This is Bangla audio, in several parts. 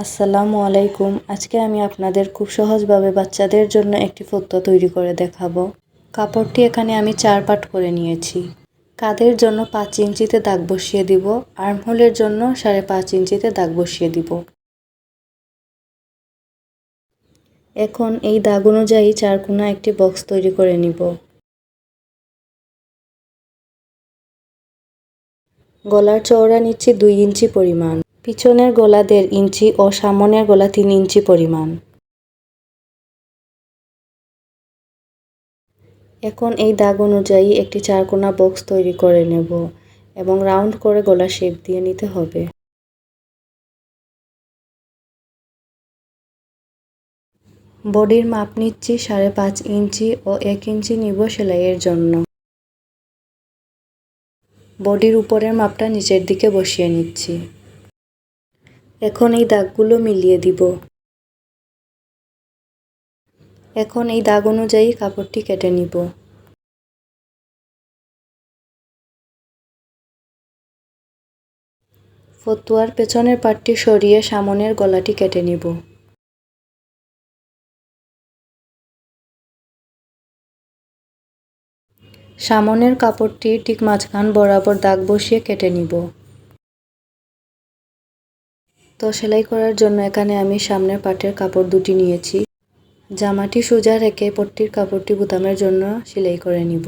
আসসালামু আলাইকুম। আজকে আমি আপনাদের খুব সহজভাবে বাচ্চাদের জন্য একটি ফতুয়া তৈরি করে দেখাবো। কাপড়টি এখানে আমি 4 পাট করে নিয়েছি। কাঁধের জন্য 5 ইঞ্চিতে দাগ বসিয়ে দিব, আর্মহোলের জন্য 5.5 ইঞ্চিতে দাগ বসিয়ে দিব। এখন এই দাগ অনুযায়ী 4 কোণা একটি বক্স তৈরি করে নিব। গলার চওড়া নিচ্ছি 2 ইঞ্চি পরিমাণ, পিছনের গলা 1.5 ইঞ্চি ও সামনের গলা 3 ইঞ্চি পরিমাণ। এখন এই দাগ অনুযায়ী একটি 4 কোণা বক্স তৈরি করে নেব এবং রাউন্ড করে গলা শেপ দিয়ে নিতে হবে। বডির মাপ নিচ্ছি 5.5 ইঞ্চি ও 1 ইঞ্চি নিব সেলাইয়ের জন্য। বডির উপরের মাপটা নিচের দিকে বসিয়ে নিচ্ছি। এখন এই দাগগুলো মিলিয়ে দিব। এখন এই দাগ অনুযায়ী কাপড়টি কেটে নিব। ফতুয়ার পেছনের পাটটি সরিয়ে সামনের গলাটি কেটে নিব। সামনের কাপড়টি ঠিক মাঝখান বরাবর দাগ বসিয়ে কেটে নিব। তো সেলাই করার জন্য এখানে আমি সামনের পাটের কাপড় দুটি নিয়েছি। জামাটি সোজা রেখে পট্টির কাপড়টি বোতামের জন্য সেলাই করে নিব।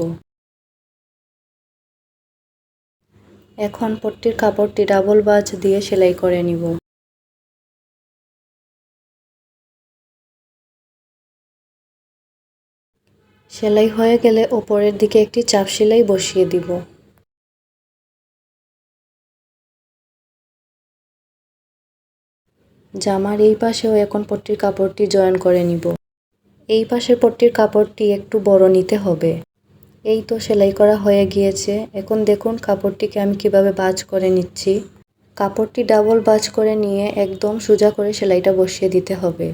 এখন পট্টির কাপড়টি ডাবল ভাঁজ দিয়ে সেলাই করে নিব। সেলাই হয়ে গেলে ওপরের দিকে একটি চাপ সেলাই বসিয়ে দিব। জামার এই পাশেও এখন পট্টির কাপড়টি জয়েন করে নিব। এই পাশের পট্টির কাপড়টি একটু বড় নিতে হবে। এই তো সেলাই করা হয়ে গিয়েছে। এখন দেখুন কাপড়টিকে আমি কিভাবে ভাঁজ করে নিচ্ছি। কাপড়টি ডাবল ভাঁজ করে নিয়ে একদম সোজা করে সেলাইটা বসিয়ে দিতে হবে।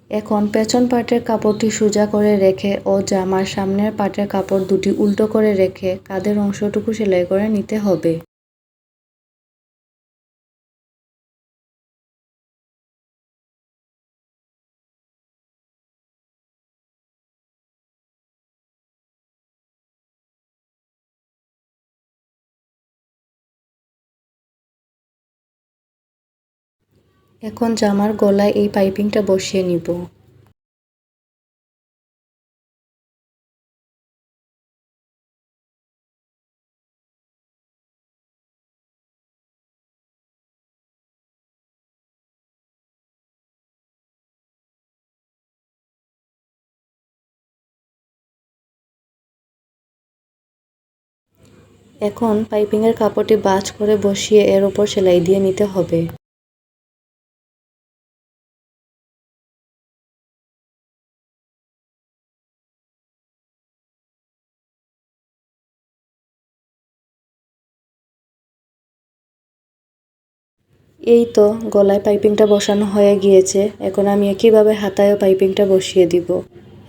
এখন পেছন পাটের কাপড়টি সোজা করে রেখে ও জামার সামনের পাটের কাপড় দুটি উল্টো করে রেখে কাঁধের অংশটুকু সেলাই করে নিতে হবে। এখন জামার গলায় এই পাইপিংটা বসিয়ে নিব। এখন পাইপিংয়ের কাপড়টি ভাঁজ করে বসিয়ে এর উপর সেলাই দিয়ে নিতে হবে। এই তো গলায় পাইপিংটা বসানো হয়ে গিয়েছে। এখন আমি একইভাবে হাতায়ও পাইপিংটা বসিয়ে দিব।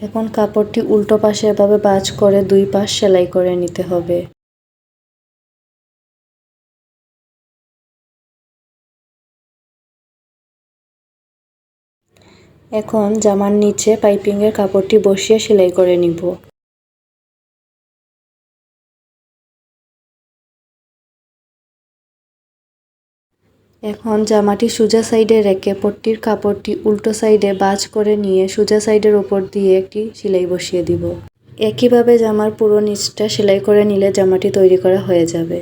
এখন কাপড়টি উল্টো পাশে এভাবে ভাঁজ করে 2 পাশ সেলাই করে নিতে হবে। এখন জামার নিচে পাইপিংয়ের কাপড়টি বসিয়ে সেলাই করে নিব। এখন জামাটি সোজা সাইডে রেখে পট্টির কাপড়টি উল্টো সাইডে ভাঁজ করে নিয়ে সোজা সাইডের উপর দিয়ে একটি সেলাই বসিয়ে দিব। একইভাবে জামার পুরো নিচটা সেলাই করে নিলে জামাটি তৈরি করা হয়ে যাবে।